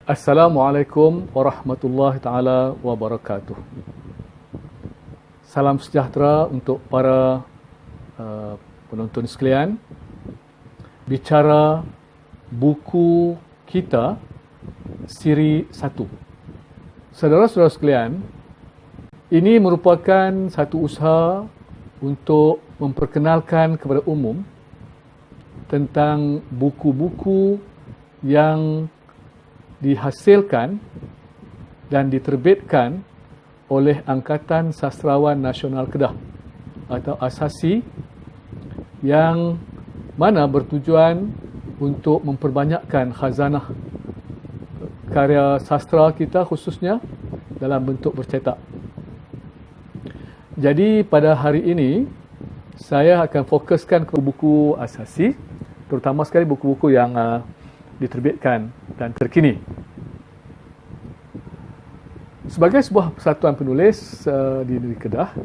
Assalamualaikum warahmatullahi taala wabarakatuh. Salam sejahtera untuk para penonton sekalian. Bicara buku kita siri 1. Saudara-saudara sekalian, ini merupakan satu usaha untuk memperkenalkan kepada umum tentang buku-buku yang dihasilkan dan diterbitkan oleh Angkatan Sastrawan Nasional Kedah atau ASASI, yang mana bertujuan untuk memperbanyakkan khazanah karya sastra kita, khususnya dalam bentuk bercetak. Jadi pada hari ini saya akan fokuskan ke buku ASASI, terutama sekali buku-buku yang diterbitkan dan terkini. Sebagai sebuah persatuan penulis di negeri Kedah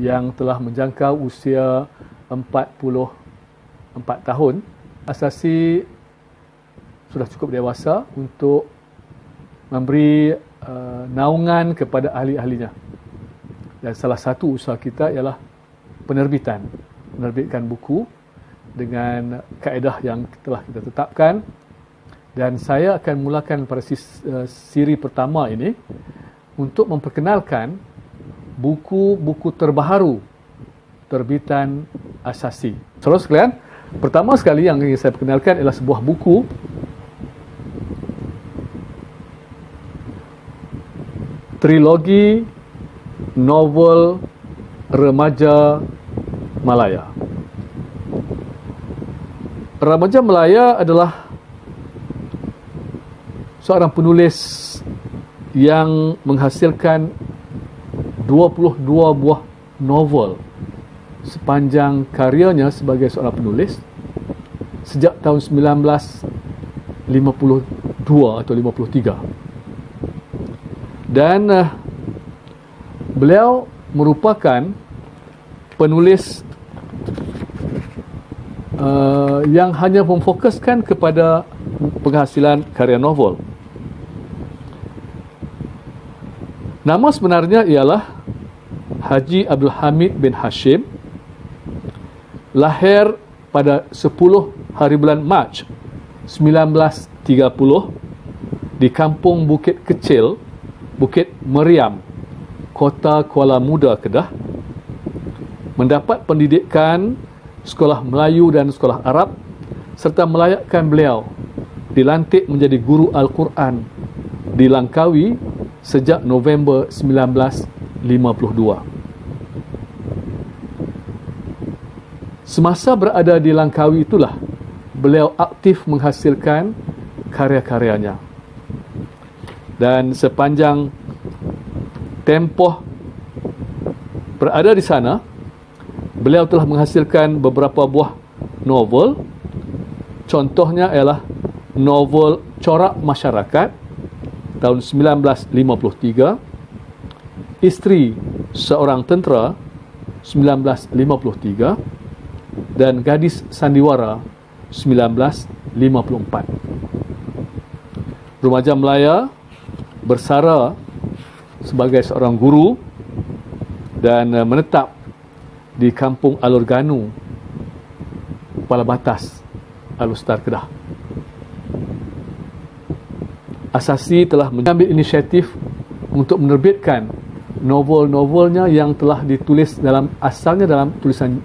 yang telah menjangkau usia 44 tahun, ASASI sudah cukup dewasa untuk memberi naungan kepada ahli-ahlinya. Dan salah satu usaha kita ialah menerbitkan buku dengan kaedah yang telah kita tetapkan, dan saya akan mulakan pada siri pertama ini untuk memperkenalkan buku-buku terbaharu terbitan ASASI. Saudara sekalian, pertama sekali yang ingin saya perkenalkan ialah sebuah buku trilogi novel remaja Malaya. Remaja Malaya adalah seorang penulis yang menghasilkan 22 buah novel sepanjang karyanya sebagai seorang penulis sejak tahun 1952 atau 53. Dan beliau merupakan penulis yang hanya memfokuskan kepada penghasilan karya novel. Nama sebenarnya ialah Haji Abdul Hamid bin Hashim. Lahir pada 10 hari bulan Mac 1930 di kampung Bukit Kecil, Bukit Meriam, Kota Kuala Muda, Kedah. Mendapat pendidikan sekolah Melayu dan sekolah Arab, serta melayakkan beliau dilantik menjadi guru Al-Quran di Langkawi sejak November 1952. Semasa berada di Langkawi itulah beliau aktif menghasilkan karya-karyanya. Dan sepanjang tempoh berada di sana, beliau telah menghasilkan beberapa buah novel. Contohnya ialah novel Corak Masyarakat tahun 1953, Isteri Seorang Tentera 1953, dan Gadis Sandiwara 1954. Remaja Malaya bersara sebagai seorang guru dan menetap di kampung Alor Ganu, Kepala Batas Al-Ustaz Kedah. ASASI telah mengambil inisiatif untuk menerbitkan novel-novelnya yang telah ditulis asalnya dalam tulisan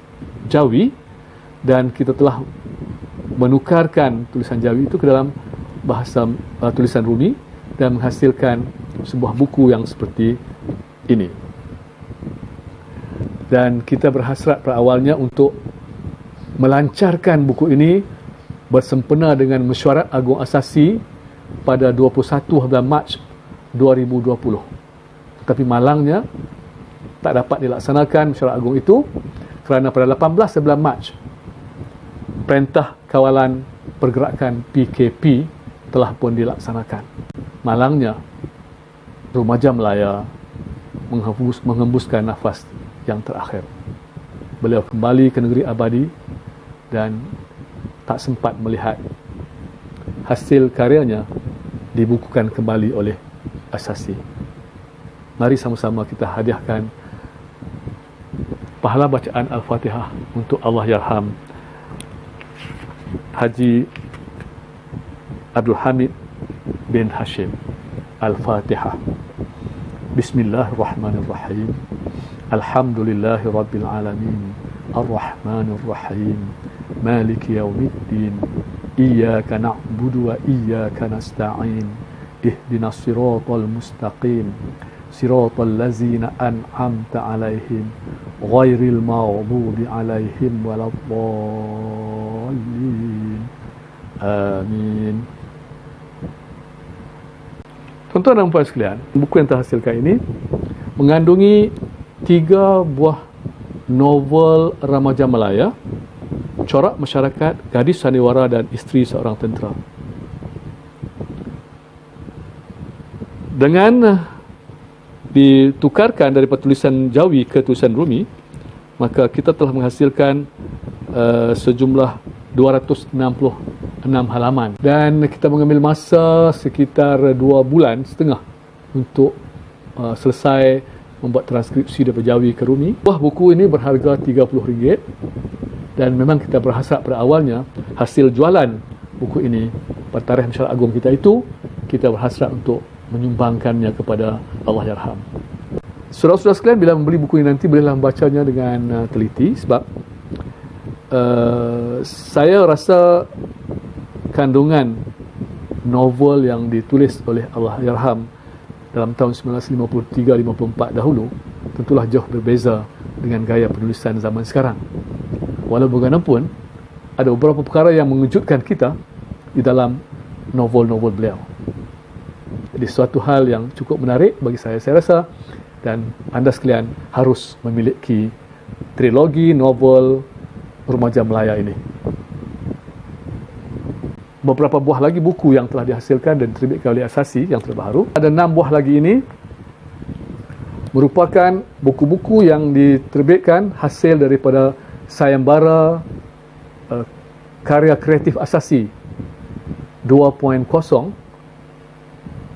Jawi, dan kita telah menukarkan tulisan Jawi itu ke dalam bahasa tulisan Rumi dan menghasilkan sebuah buku yang seperti ini. Dan kita berhasrat pada awalnya untuk melancarkan buku ini bersempena dengan Mesyuarat Agung ASASI pada 21 bulan Mac 2020. Tetapi malangnya tak dapat dilaksanakan Mesyuarat Agung itu kerana pada 18 bulan Mac Perintah Kawalan Pergerakan PKP telah pun dilaksanakan. Malangnya remaja Malaya menghembuskan nafas yang terakhir. Beliau kembali ke negeri abadi dan tak sempat melihat hasil karyanya dibukukan kembali oleh Asasi. Mari sama-sama kita hadiahkan pahala bacaan Al-Fatihah untuk Allahyarham Haji Abdul Hamid bin Hashim. Al-Fatihah. Bismillahirrahmanirrahim. Alhamdulillahi Rabbil Alamin. Ar-Rahmanirrahim. Maliki Yawmiddin. Iyyaka na'budu wa iyyaka nasta'in. Ihdinas siratal mustaqim. Siratal ladzina an'amta 'alaihim ghairil maghdubi 'alaihim waladdallin. Amin. Tuan-tuan dan puan sekalian, buku yang terhasilkan ini mengandungi 3 buah novel remaja Malaya, Corak Masyarakat, Gadis Sandiwara dan Isteri Seorang Tentera. Dengan ditukarkan daripada tulisan Jawi ke tulisan Rumi, maka kita telah menghasilkan sejumlah 266 halaman, dan kita mengambil masa sekitar 2 bulan setengah untuk selesai membuat transkripsi daripada Jawi ke Rumi. Buah buku ini berharga RM30, dan memang kita berhasrat pada awalnya hasil jualan buku ini pada tarikh Masyarakat Agung kita itu, kita berhasrat untuk menyumbangkannya kepada Allahyarham. Saudara-saudara sekalian, bila membeli buku ini nanti bolehlah membacanya dengan teliti, sebab saya rasa kandungan novel yang ditulis oleh Allahyarham dalam tahun 1953-54 dahulu tentulah jauh berbeza dengan gaya penulisan zaman sekarang. Walau bagaimanapun, ada beberapa perkara yang mengejutkan kita di dalam novel-novel beliau. Jadi suatu hal yang cukup menarik bagi saya rasa, dan anda sekalian harus memiliki trilogi novel remaja Melaya ini. Beberapa buah lagi buku yang telah dihasilkan dan diterbitkan oleh Asasi yang terbaru. Ada 6 buah lagi ini merupakan buku-buku yang diterbitkan hasil daripada sayembara karya kreatif Asasi 2.0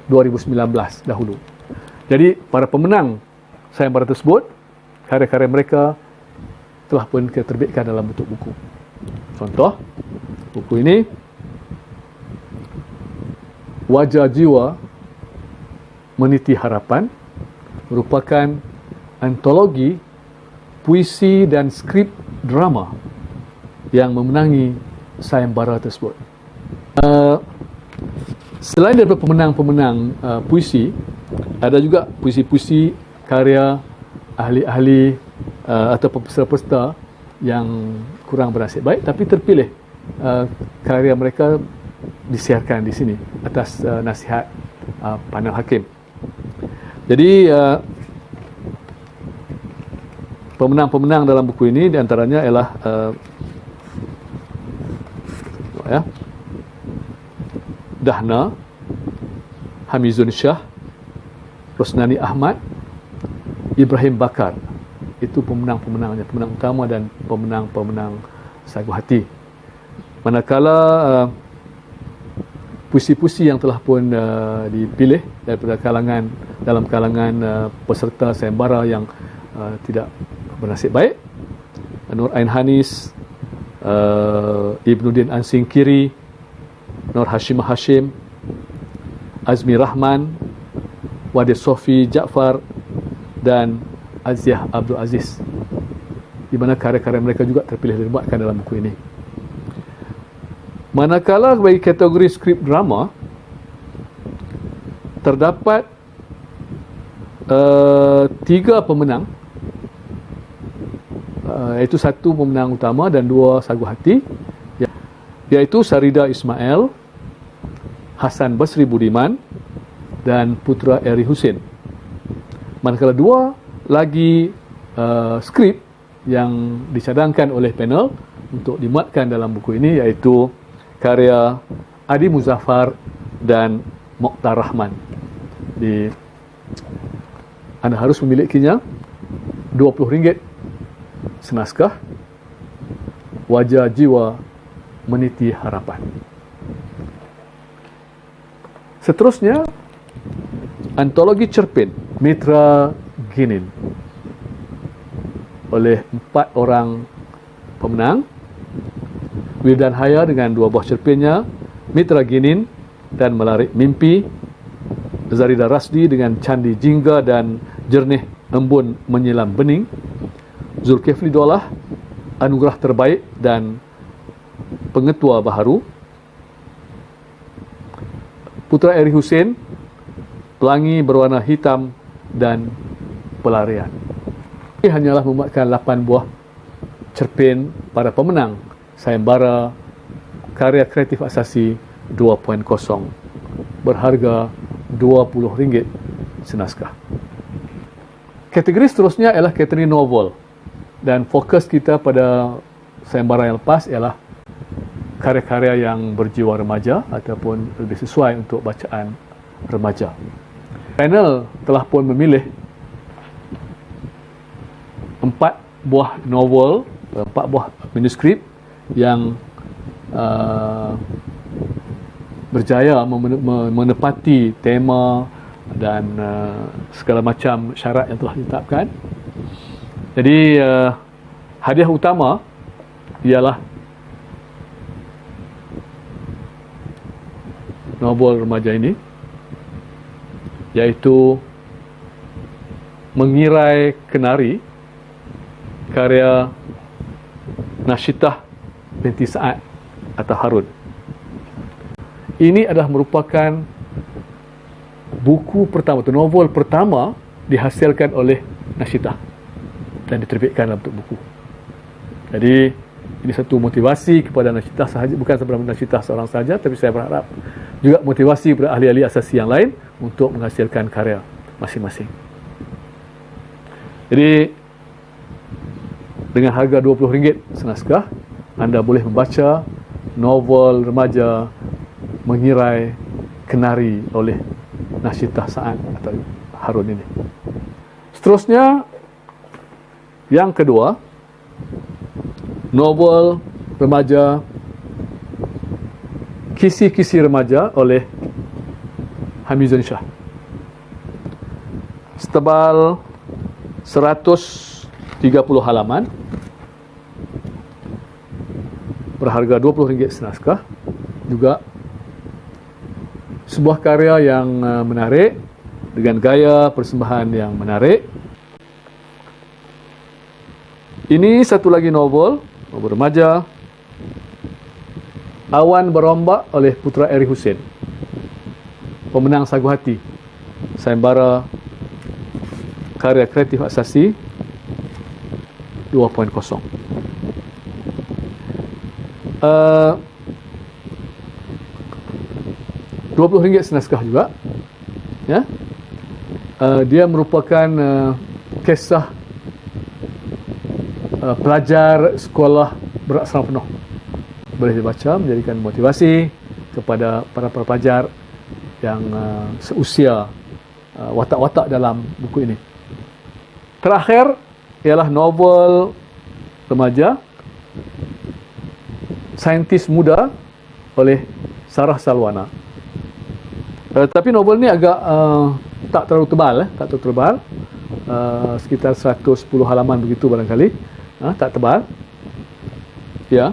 2019 dahulu. Jadi para pemenang sayembara tersebut, karya-karya mereka telah pun kita terbitkan dalam bentuk buku. Contoh buku ini, Wajah Jiwa Meniti Harapan, merupakan antologi puisi dan skrip drama yang memenangi sayembara tersebut. Selain daripada pemenang-pemenang puisi, ada juga puisi-puisi karya ahli-ahli atau peserta-peserta yang kurang bernasib baik, tapi terpilih karya mereka disiarkan di sini atas nasihat panel hakim. Jadi pemenang-pemenang dalam buku ini diantaranya ialah Dahna, Hamizun Shah, Rosnani Ahmad, Ibrahim Bakar. Itu pemenang-pemenangnya, pemenang utama dan pemenang-pemenang sagu hati. Manakala puisi-puisi yang telah pun dipilih daripada dalam kalangan peserta sayembara yang tidak bernasib baik, Nur Ain Hanis, Ibnuddin Ansing Kiri, Nur Hashimah Hashim, Azmi Rahman, Wadi Sofi Jaafar dan Aziah Abdul Aziz, di mana karya-karya mereka juga terpilih dibuatkan dalam buku ini. Manakala bagi kategori skrip drama, terdapat 3 pemenang, iaitu 1 pemenang utama dan 2 sagu hati, iaitu Sarida Ismail, Hasan Basri Budiman dan Putra Eri Husin. Manakala 2 lagi skrip yang dicadangkan oleh panel untuk dimuatkan dalam buku ini, iaitu karya Adi Muzaffar dan Mokhtar Rahman. Anda harus memilikinya. RM20 senaskah, Wajah Jiwa Meniti Harapan. Seterusnya, antologi cerpen Mitra Ginin oleh 4 orang pemenang. Wildan Haya dengan 2 buah cerpennya, Mitra Ginin dan Melarik Mimpi. Zarida Rasdi dengan Candi Jingga dan Jernih Embun Menyelam Bening. Zulkifli Dolah, Anugerah Terbaik dan Pengetua Baharu. Putra Eri Hussein, Pelangi Berwarna Hitam dan Pelarian. Ini hanyalah memuatkan 8 buah cerpen para pemenang sayembara karya kreatif asasi 2.0 berharga RM20 senaskah. Kategori seterusnya ialah kategori novel, dan fokus kita pada sayembara yang lepas ialah karya-karya yang berjiwa remaja ataupun lebih sesuai untuk bacaan remaja. Panel telah pun memilih 4 buah novel, 4 buah manuskrip yang berjaya menepati tema dan segala macam syarat yang telah ditetapkan. Jadi hadiah utama ialah novel remaja ini, iaitu Mengirai Kenari karya Nasyitah binti Sa'ad atau Harun. Ini adalah merupakan buku pertama atau novel pertama dihasilkan oleh Nasyitah dan diterbitkan dalam bentuk buku. Jadi ini satu motivasi kepada Nasyitah sahaja, bukan sebenarnya Nasyitah seorang sahaja, tapi saya berharap juga motivasi kepada ahli-ahli asasi yang lain untuk menghasilkan karya masing-masing. Jadi dengan harga RM20 senaskah, anda boleh membaca novel remaja Mengirai Kenari oleh Nasyitah Sa'ad atau Harun ini. Seterusnya, yang kedua, novel remaja Kisi-Kisi Remaja oleh Hamizun Shah. Setebal 130 halaman, berharga RM20 senaskah. Juga sebuah karya yang menarik dengan gaya persembahan yang menarik. Ini satu lagi novel remaja, Awan Berombak oleh Putra Eri Hussein, pemenang Sagu Hati sayembara karya kreatif asasi 2.0. RM20 senaskah juga, ya. Dia merupakan kisah pelajar sekolah berasrama penuh. Boleh dibaca, menjadikan motivasi kepada para pelajar yang seusia watak-watak dalam buku ini. Terakhir ialah novel remaja Saintis Muda oleh Sarah Salwana. Tapi novel ni agak tak terlalu tebal, sekitar 110 halaman begitu barangkali, tak tebal, ya,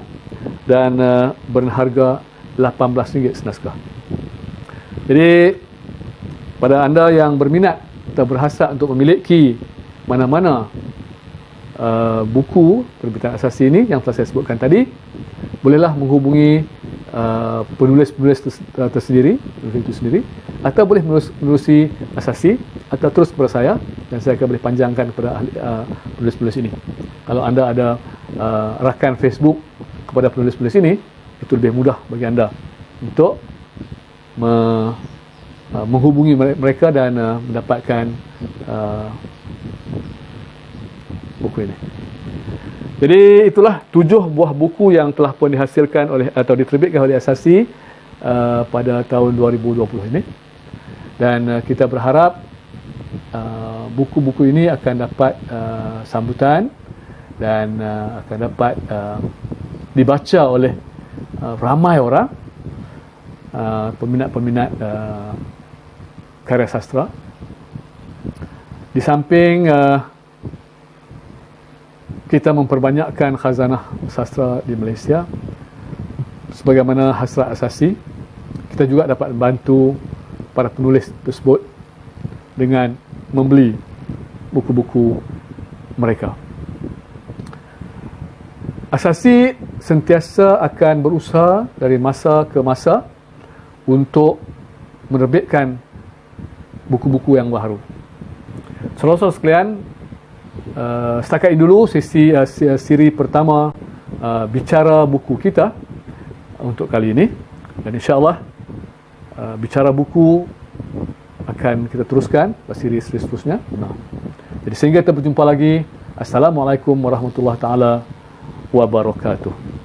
dan berharga RM18 senaskah. Jadi pada anda yang berminat atau berhasrat untuk memiliki mana-mana buku terbitan asasi ini yang telah saya sebutkan tadi, bolehlah menghubungi penulis-penulis tersendiri, atau boleh menerusi asasi, atau terus kepada saya dan saya akan boleh panjangkan kepada penulis-penulis ini. Kalau anda ada rakan Facebook kepada penulis-penulis ini, itu lebih mudah bagi anda untuk menghubungi mereka dan mendapatkan buku ini. Jadi itulah 7 buah buku yang telah pun dihasilkan oleh atau diterbitkan oleh Asasi pada tahun 2020 ini. Dan kita berharap buku-buku ini akan dapat sambutan dan akan dapat dibaca oleh ramai orang peminat-peminat karya sastra. Di samping kita memperbanyakkan khazanah sastra di Malaysia, sebagaimana hasrat asasi, kita juga dapat membantu para penulis tersebut dengan membeli buku-buku mereka. Asasi sentiasa akan berusaha dari masa ke masa untuk menerbitkan buku-buku yang baru. Saudara-saudara sekalian, setakat ini dulu siri pertama bicara buku kita untuk kali ini, dan insya-Allah bicara buku akan kita teruskan siri seterusnya. Jadi sehingga kita berjumpa lagi. Assalamualaikum warahmatullahi taala wabarakatuh.